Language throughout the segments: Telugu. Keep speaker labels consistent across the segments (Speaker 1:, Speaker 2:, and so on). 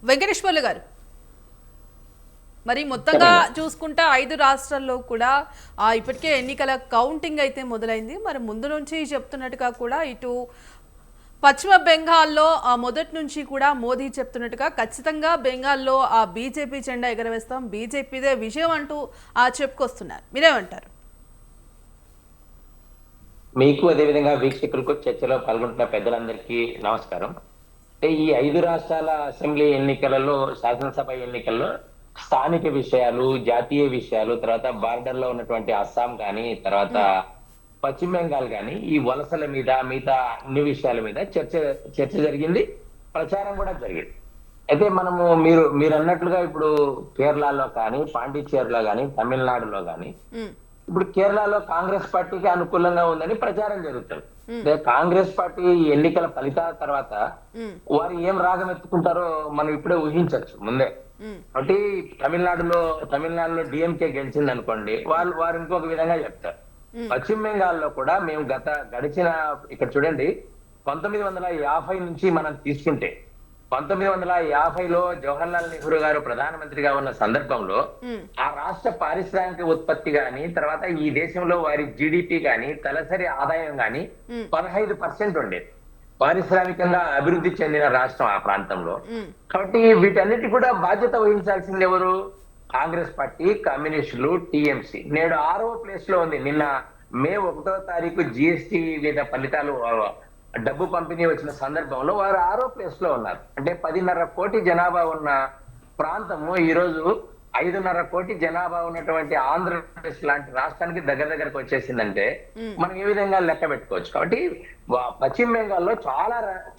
Speaker 1: వెంకటేశ్వర్లు గారు, మరి మొత్తంగా
Speaker 2: చెప్పండి.
Speaker 1: చూసుకుంటే 5 రాష్ట్రాల్లో కూడా ఇప్పటికే ఎన్నికల కౌంటింగ్ అయితే మొదలైంది. మరి ముందు నుంచి చెప్తున్నట్టుగా కూడా ఇటు పశ్చిమ బెంగాల్లో మొదటి నుంచి కూడా మోదీ చెప్తున్నట్టుగా ఖచ్చితంగా బెంగాల్లో బీజేపీ జెండా ఎగరవేస్తాం, బీజేపీదే విజయం అంటూ చెప్పుకొస్తున్నారు. మీరేమంటారు?
Speaker 2: మీకు అదేవిధంగా వీక్షకులకు చర్చలో పాల్గొంటున్న పెద్దలందరికీ నమస్కారం. అంటే ఈ 5 రాష్ట్రాల అసెంబ్లీ ఎన్నికలలో, శాసనసభ ఎన్నికల్లో స్థానిక విషయాలు, జాతీయ విషయాలు, తర్వాత బార్డర్ లో ఉన్నటువంటి అస్సాం కానీ, తర్వాత
Speaker 1: ఉమ్,
Speaker 2: పశ్చిమ బెంగాల్ కానీ, ఈ వలసల మీద మిగతా అన్ని విషయాల మీద చర్చ జరిగింది. ప్రచారం కూడా జరిగింది. అయితే మనము మీరు అన్నట్లుగా ఇప్పుడు కేరళలో కానీ, పాండిచ్చేరిలో కానీ, తమిళనాడులో కానీ,
Speaker 1: ఉమ్,
Speaker 2: ఇప్పుడు కేరళలో కాంగ్రెస్ పార్టీకి అనుకూలంగా ఉందని ప్రచారం జరుగుతుంది.
Speaker 1: ఉమ్,
Speaker 2: అంటే కాంగ్రెస్ పార్టీ ఈ ఎన్నికల ఫలితాల తర్వాత
Speaker 1: ఉమ్,
Speaker 2: వారు ఏం రాగం ఎత్తుకుంటారో మనం ఇప్పుడే ఊహించవచ్చు ముందే.
Speaker 1: ఉమ్,
Speaker 2: కాబట్టి తమిళనాడులో డిఎంకే గెలిచింది అనుకోండి, వారు ఇంకొక విధంగా చెప్తారు.
Speaker 1: ఉమ్,
Speaker 2: పశ్చిమ బెంగాల్లో కూడా మేము గడిచిన ఇక్కడ చూడండి, 1950 నుంచి మనం తీసుకుంటే 1950లో జవహర్లాల్ నెహ్రూ గారు ప్రధానమంత్రిగా ఉన్న సందర్భంలో
Speaker 1: ఉమ్,
Speaker 2: ఆ రాష్ట్ర పారిశ్రామిక ఉత్పత్తి గాని, తర్వాత ఈ దేశంలో వారి జిడిపి గాని, తలసరి ఆదాయం గాని
Speaker 1: ఉమ్,
Speaker 2: 15% ఉండేది. పారిశ్రామికంగా అభివృద్ధి చెందిన రాష్ట్రం ఆ ప్రాంతంలో.
Speaker 1: ఉమ్,
Speaker 2: కాబట్టి వీటన్నిటి కూడా బాధ్యత వహించాల్సింది ఎవరు? కాంగ్రెస్ పార్టీ, కమ్యూనిస్టులు, టిఎంసి. నేడు 6వ ప్లేస్ లో ఉంది. నిన్న మే 1వ తారీఖు జిఎస్టి మీద ఫలితాలు డబ్బు పంపిణీ వచ్చిన సందర్భంలో వారు 6వ ప్లేస్ లో ఉన్నారు. అంటే 10.5 కోటి జనాభా ఉన్న ప్రాంతము ఈ రోజు 5.5 కోటి జనాభా ఉన్నటువంటి ఆంధ్రప్రదేశ్ లాంటి రాష్ట్రానికి దగ్గరకు వచ్చేసిందంటే
Speaker 1: ఉమ్,
Speaker 2: మనం ఏ విధంగా లెక్క పెట్టుకోవచ్చు. కాబట్టి పశ్చిమ బెంగాల్లో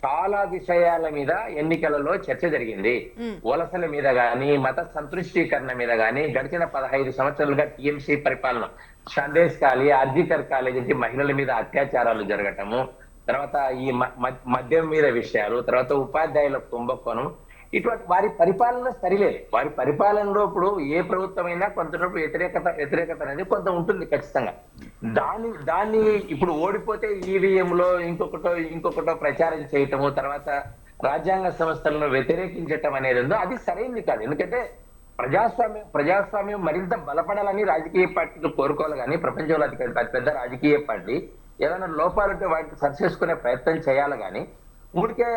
Speaker 2: చాలా విషయాల మీద ఎన్నికలలో చర్చ జరిగింది.
Speaker 1: ఉమ్,
Speaker 2: వలసల మీద గాని, మత సంతృష్టీకరణ మీద గాని, గడిచిన 15 సంవత్సరాలుగా టిఎంసి పరిపాలన, సందేశ్ కాలి, ఆర్జికర్ కాలేజ్ నుంచి మహిళల మీద అత్యాచారాలు జరగటము, తర్వాత ఈ మద్యం మీద విషయాలు, తర్వాత ఉపాధ్యాయుల కుంభకోణం, ఇటువంటి వారి పరిపాలన సరిలేదు. వారి పరిపాలనలో ఇప్పుడు ఏ ప్రభుత్వమైనా కొంత వ్యతిరేకత అనేది కొంత ఉంటుంది ఖచ్చితంగా. దాన్ని ఇప్పుడు ఓడిపోతే ఈవీఎంలో ఇంకొకటో ప్రచారం చేయటము, తర్వాత రాజ్యాంగ సంస్థలను వ్యతిరేకించటం అనేది ఉందో అది సరైనది కాదు. ఎందుకంటే ప్రజాస్వామ్యం మరింత బలపడాలని రాజకీయ పార్టీలు కోరుకోవాలి. కానీ ప్రపంచంలో అతిపెద్ద రాజకీయ పార్టీ ఏదైనా లోపాలుంటే వాటిని సరిచేసుకునే ప్రయత్నం చేయాలి. కానీ ఊరికే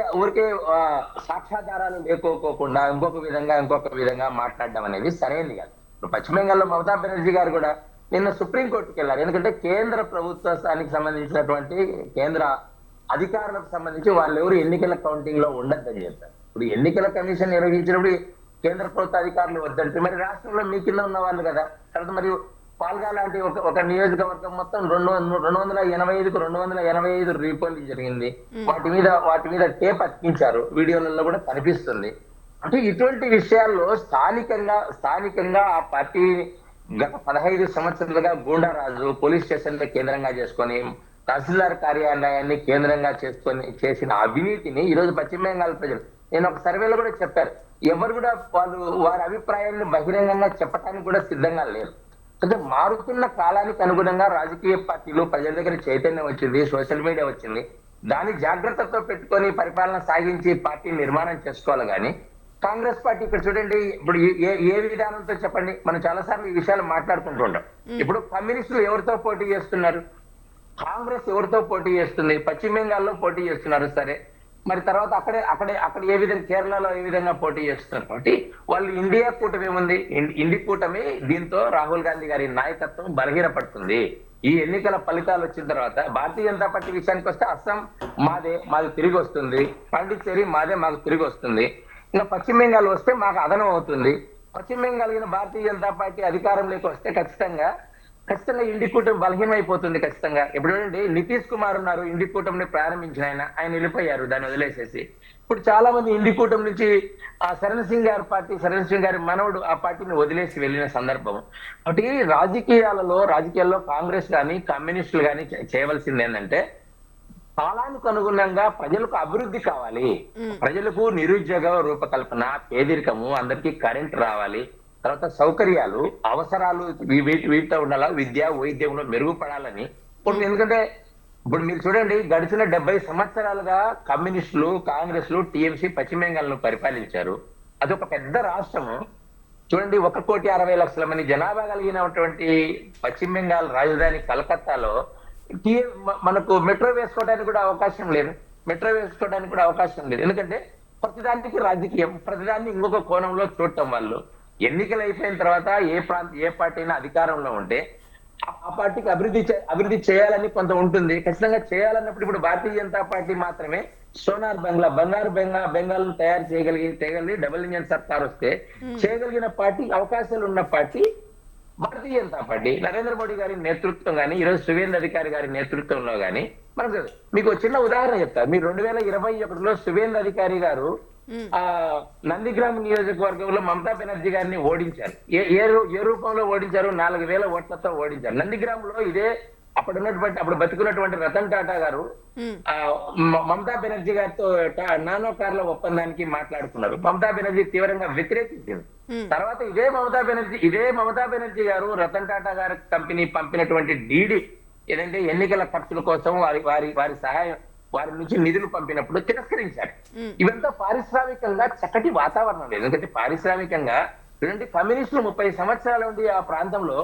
Speaker 2: సాక్ష్యాధారాలు లేకోకుండా ఇంకొక విధంగా మాట్లాడడం అనేది సరైనది కాదు. ఇప్పుడు పశ్చిమ బెంగాల్లో మమతా బెనర్జీ గారు కూడా నిన్న సుప్రీంకోర్టుకి వెళ్ళారు. ఎందుకంటే కేంద్ర ప్రభుత్వానికి సంబంధించినటువంటి కేంద్ర అధికారులకు సంబంధించి వాళ్ళు ఎవరు ఎన్నికల కౌంటింగ్ లో ఉండద్దని చెప్పారు. ఇప్పుడు ఎన్నికల కమిషన్ నిర్వహించినప్పుడు కేంద్ర ప్రభుత్వ అధికారులు వద్దంటే మరి రాష్ట్రంలో మీ కింద ఉన్న వాళ్ళు కదా. తర్వాత మరి పాల్గా లాంటి ఒక నియోజకవర్గం మొత్తం 285 రీపోలింగ్ జరిగింది. వాటి మీద టేప్ అతికించారు, వీడియోలలో కూడా కనిపిస్తుంది. అంటే ఇటువంటి విషయాల్లో స్థానికంగా ఆ పార్టీ గత 15 సంవత్సరాలుగా గూండారాజు పోలీస్ స్టేషన్ల కేంద్రంగా చేసుకొని, తహసీల్దార్ కార్యాలయాన్ని కేంద్రంగా చేసిన అవినీతిని ఈరోజు పశ్చిమ బెంగాల్ ప్రజలు, నేను ఒక సర్వేలో కూడా చెప్పారు, ఎవరు కూడా వారి అభిప్రాయాన్ని బహిరంగంగా చెప్పడానికి కూడా సిద్ధంగా లేరు. అంటే మారుతున్న కాలానికి అనుగుణంగా రాజకీయ పార్టీలు ప్రజల దగ్గర చైతన్యం వచ్చింది, సోషల్ మీడియా వచ్చింది. దాన్ని జాగ్రత్తతో పెట్టుకొని పరిపాలన సాగించి పార్టీ నిర్మాణం చేసుకోవాలి. కానీ కాంగ్రెస్ పార్టీ ఇక్కడ చూడండి, ఇప్పుడు ఏ విధానంతో చెప్పండి, మనం చాలాసార్లు ఈ విషయాలు మాట్లాడుకుంటుంటాం. ఇప్పుడు కమ్యూనిస్టులు ఎవరితో పోటీ చేస్తున్నారు? కాంగ్రెస్ ఎవరితో పోటీ చేస్తుంది? పశ్చిమ బెంగాల్లో పోటీ చేస్తున్నారు. సరే, మరి తర్వాత అక్కడ ఏ విధంగా కేరళలో ఏ విధంగా పోటీ చేస్తున్నారు? కాబట్టి వాళ్ళు ఇండియా కూటమి ఏముంది, ఇండి కూటమి, దీంతో రాహుల్ గాంధీ గారి నాయకత్వం బలహీనపడుతుంది. ఈ ఎన్నికల ఫలితాలు వచ్చిన తర్వాత భారతీయ జనతా పార్టీ విషయానికి వస్తే అస్సాం మాది తిరిగి వస్తుంది, పాండిచ్చేరి మాకు తిరిగి వస్తుంది. ఇంకా పశ్చిమ బెంగాల్ వస్తే మాకు అదనం అవుతుంది. పశ్చిమ బెంగాల్ భారతీయ జనతా పార్టీ అధికారంలోకి వస్తే ఖచ్చితంగా ఇండి కూటమి బలహీనమైపోతుంది. ఖచ్చితంగా ఇప్పుడు నితీష్ కుమార్ ఉన్నారు, ఇండి కూటమిని ప్రారంభించిన ఆయన వెళ్ళిపోయారు, దాన్ని వదిలేసేసి. ఇప్పుడు చాలా మంది ఇండి కూటమి నుంచి శరణ్ సింగ్ గారి మనవడు ఆ పార్టీని వదిలేసి వెళ్ళిన సందర్భం. కాబట్టి రాజకీయాల్లో కాంగ్రెస్ కానీ కమ్యూనిస్టులు కానీ చేయవలసింది ఏంటంటే, కాలానికి అనుగుణంగా ప్రజలకు అభివృద్ధి కావాలి, ప్రజలకు నిరుద్యోగ రూపకల్పన, పేదరికము, అందరికీ కరెంట్ రావాలి, తర్వాత సౌకర్యాలు, అవసరాలు వీటితో ఉండాలా, విద్య వైద్యంలో మెరుగుపడాలని. ఎందుకంటే ఇప్పుడు మీరు చూడండి, గడిచిన 70 సంవత్సరాలుగా కమ్యూనిస్టులు, కాంగ్రెస్లు, టిఎంసి పశ్చిమ బెంగాల్ను పరిపాలించారు. అదొక పెద్ద రాష్ట్రము. చూడండి, 1,60,00,000 మంది జనాభా కలిగినటువంటి పశ్చిమ బెంగాల్ రాజధాని కలకత్తాలో మనకు మెట్రో వేసుకోవడానికి కూడా అవకాశం లేదు. ఎందుకంటే ప్రతిదానికి రాజకీయం, ప్రతిదాన్ని ఇంకొక కోణంలో చూడటం వాళ్ళు. ఎన్నికలు అయిపోయిన తర్వాత ఏ పార్టీ అయినా అధికారంలో ఉంటే ఆ పార్టీకి అభివృద్ధి చేయాలని కొంత ఉంటుంది. ఖచ్చితంగా చేయాలన్నప్పుడు ఇప్పుడు భారతీయ జనతా పార్టీ మాత్రమే సోనార్ బంగారు బెంగాల్ తయారు చేయగలిగి డబుల్ ఇంజన్ సర్కార్ వస్తే చేయగలిగిన పార్టీ, అవకాశాలు ఉన్న పార్టీ భారతీయ జనతా పార్టీ. నరేంద్ర మోడీ గారి నేతృత్వం కానీ, ఈరోజు సువేంద్ర అధికారి గారి నేతృత్వంలో కానీ మనకు మీకు చిన్న ఉదాహరణ చెప్తారు. మీరు 2021లో సువేంద్ర అధికారి గారు నందిగ్రామ్ నియోజకవర్గంలో మమతా బెనర్జీ గారిని ఓడించారు. ఏ రూపంలో ఓడించారు? 4,000 ఓట్లతో ఓడించారు. నందిగ్రామ్ లో అప్పుడు బతుకున్నటువంటి రతన్ టాటా గారు మమతా బెనర్జీ గారితో నానో కార్ల ఒప్పందానికి మాట్లాడుకున్నారు. మమతా బెనర్జీ తీవ్రంగా వ్యతిరేకించింది. తర్వాత ఇదే మమతా బెనర్జీ గారు రతన్ టాటా గారి కంపెనీ పంపినటువంటి డీడీ ఏదంటే ఎన్నికల ఖర్చుల కోసం వారి సహాయం, వారి నుంచి నిధులు పంపినప్పుడు తిరస్కరించారు. ఇవంతా పారిశ్రామికంగా చక్కటి వాతావరణం లేదు. ఎందుకంటే పారిశ్రామికంగా కమ్యూనిస్టులు 30 సంవత్సరాల నుండి ఆ ప్రాంతంలో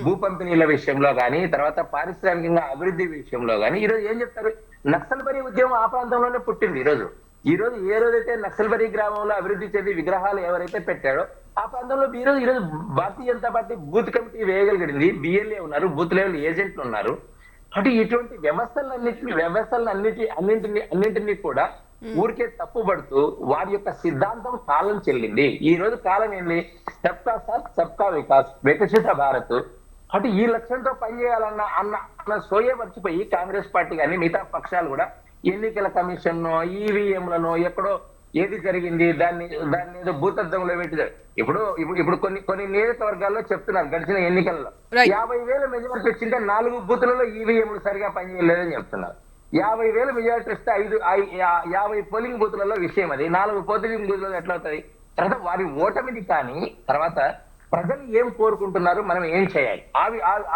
Speaker 2: భూ పంపిణీల విషయంలో గానీ, తర్వాత పారిశ్రామికంగా అభివృద్ధి విషయంలో గానీ, ఈరోజు ఏం చెప్తారు? నక్సల్బరీ ఉద్యమం ఆ ప్రాంతంలోనే పుట్టింది. ఈ రోజు ఏ రోజైతే నక్సల్బరీ గ్రామంలో అభివృద్ధి చెంది విగ్రహాలు ఎవరైతే పెట్టాడో ఆ ప్రాంతంలో ఈరోజు Bharatiya Janata party booth committee వేయగలిగింది. బిఎల్ఏ ఉన్నారు, బూత్ లెవెల్ ఏజెంట్లు ఉన్నారు. అంటే ఇటువంటి అన్నింటినీ కూడా ఊరికే తప్పుబడుతూ వారి యొక్క సిద్ధాంతం కాలం చెల్లింది. ఈ రోజు కాలం ఏంది? సబ్కా సాత్ సబ్కా వికాస్, వికసిత భారత్. అంటే ఈ లక్ష్యంతో పనిచేయాలన్న సోయే మర్చిపోయి కాంగ్రెస్ పార్టీ కానీ మిగతా పక్షాలు కూడా ఎన్నికల కమిషన్ ఈవీఎంలను ఎక్కడో ఏది జరిగింది దాన్ని ఏదో భూతత్వంలో పెట్టారు. ఇప్పుడు కొన్ని నియోజకవర్గాల్లో చెప్తున్నారు గడిచిన ఎన్నికల్లో 50,000 మెజారిటీ వచ్చింటే 4 బూతులలో ఈవీఎంలు సరిగా పనిచేయలేదని చెప్తున్నారు. 50,000 మెజారిటీ వస్తే 50 పోలింగ్ బూతులలో విషయం అది. 4 పోలింగ్ బూతులలో ఎట్లా అవుతుంది? తర్వాత వారి ఓటమిది. కానీ తర్వాత ప్రజలు ఏం కోరుకుంటున్నారు, మనం ఏం చేయాలి,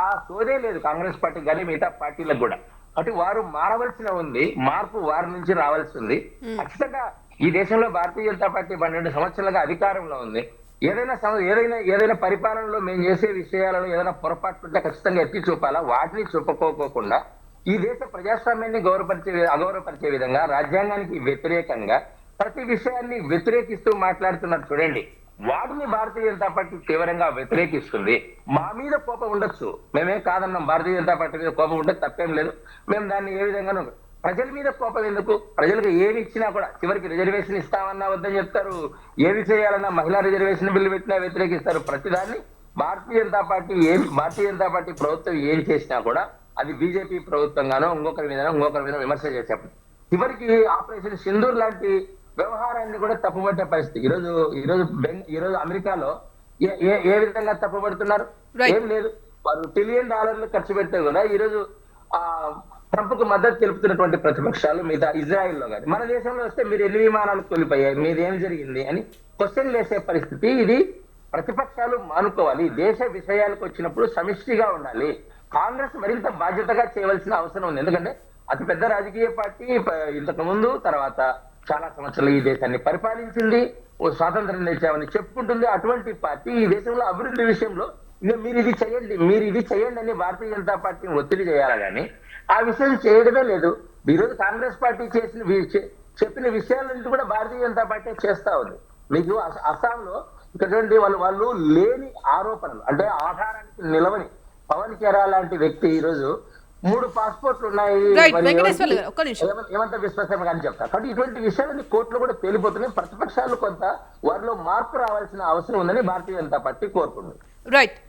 Speaker 2: ఆ సోదే లేదు కాంగ్రెస్ పార్టీ కానీ మిగతా పార్టీలకు కూడా. అటు వారు మారవలసిన ఉంది, మార్పు వారి నుంచి రావాల్సి ఉంది. ఖచ్చితంగా ఈ దేశంలో భారతీయ జనతా పార్టీ 12 సంవత్సరాలుగా అధికారంలో ఉంది. ఏదైనా పరిపాలనలో మేము చేసే విషయాలను ఏదైనా పొరపాటు ఉంటే ఖచ్చితంగా ఎత్తి చూపాలా. వాటిని చూపకోకుండా ఈ దేశ ప్రజాస్వామ్యాన్ని అగౌరవపరిచే విధంగా, రాజ్యాంగానికి వ్యతిరేకంగా ప్రతి విషయాన్ని వ్యతిరేకిస్తూ మాట్లాడుతున్నారు చూడండి. వాటిని భారతీయ జనతా పార్టీ తీవ్రంగా వ్యతిరేకిస్తుంది. మా మీద కోపం ఉండొచ్చు, మేమేం కాదన్నాం, భారతీయ జనతా పార్టీ మీద కోపం ఉంటే తప్పేం లేదు. మేము దాన్ని ఏ విధంగానూ, ప్రజల మీద కోపం ఎందుకు? ప్రజలకు ఏమి ఇచ్చినా కూడా చివరికి రిజర్వేషన్ ఇస్తామన్నా వద్దని చెప్తారు, ఏది చేయాలన్నా మహిళా రిజర్వేషన్ బిల్లు పెట్టినా వ్యతిరేకిస్తారు. ప్రతిదాన్ని భారతీయ జనతా పార్టీ ప్రభుత్వం ఏం చేసినా కూడా అది బీజేపీ ప్రభుత్వంగానో ఇంకొకరి మీద విమర్శ చేశారు. చివరికి ఆపరేషన్ సింధూర్ లాంటి వ్యవహారాన్ని కూడా తప్పుపట్టే పరిస్థితి. ఈరోజు అమెరికాలో ఏ విధంగా తప్పుపడుతున్నారు? ఏం లేదు, వారు $1 ట్రిలియన్ ఖర్చు పెట్టారు కదా. ఈరోజు ట్రంప్ కు మద్దతు తెలుపుతున్నటువంటి ప్రతిపక్షాలు మిగతా ఇజ్రాయిల్లో కానీ మన దేశంలో వస్తే మీరు ఎన్ని విమానాలు కోల్పోయాయి, మీదేం జరిగింది అని క్వశ్చన్ వేసే పరిస్థితి. ఇది ప్రతిపక్షాలు మానుకోవాలి. దేశ విషయాలకు వచ్చినప్పుడు సమిష్టిగా ఉండాలి. కాంగ్రెస్ మరింత బాధ్యతగా చేయవలసిన అవసరం ఉంది. ఎందుకంటే అతి పెద్ద రాజకీయ పార్టీ, ఇంతకు ముందు తర్వాత చాలా సంవత్సరాలు ఈ దేశాన్ని పరిపాలించింది, స్వాతంత్రం తెచ్చామని చెప్పుకుంటుంది. అటువంటి పార్టీ ఈ దేశంలో అభివృద్ధి విషయంలో మీరు ఇది చేయండి అని భారతీయ జనతా పార్టీని ఒత్తిడి చేయాలి. కానీ ఆ విషయం చేయడమే లేదు. ఈరోజు కాంగ్రెస్ పార్టీ చెప్పిన విషయాలన్నింటి కూడా భారతీయ జనతా పార్టీ చేస్తా ఉంది. మీకు అస్సాంలో ఇక్కడ వాళ్ళు లేని ఆరోపణలు, అంటే ఆధారానికి నిలవని పవన్ కేరా లాంటి వ్యక్తి ఈరోజు 3 పాస్పోర్ట్లు ఉన్నాయి, ఏమంత విశ్వాసం కానీ చెప్తారు. కాబట్టి ఇటువంటి విషయాలన్నీ కోర్టులో కూడా తేలిపోతున్నాయి. ప్రతిపక్షాలు కొంత వారిలో మార్పు రావాల్సిన అవసరం ఉందని భారతీయ జనతా పార్టీ కోరుకుంటుంది.
Speaker 1: రైట్.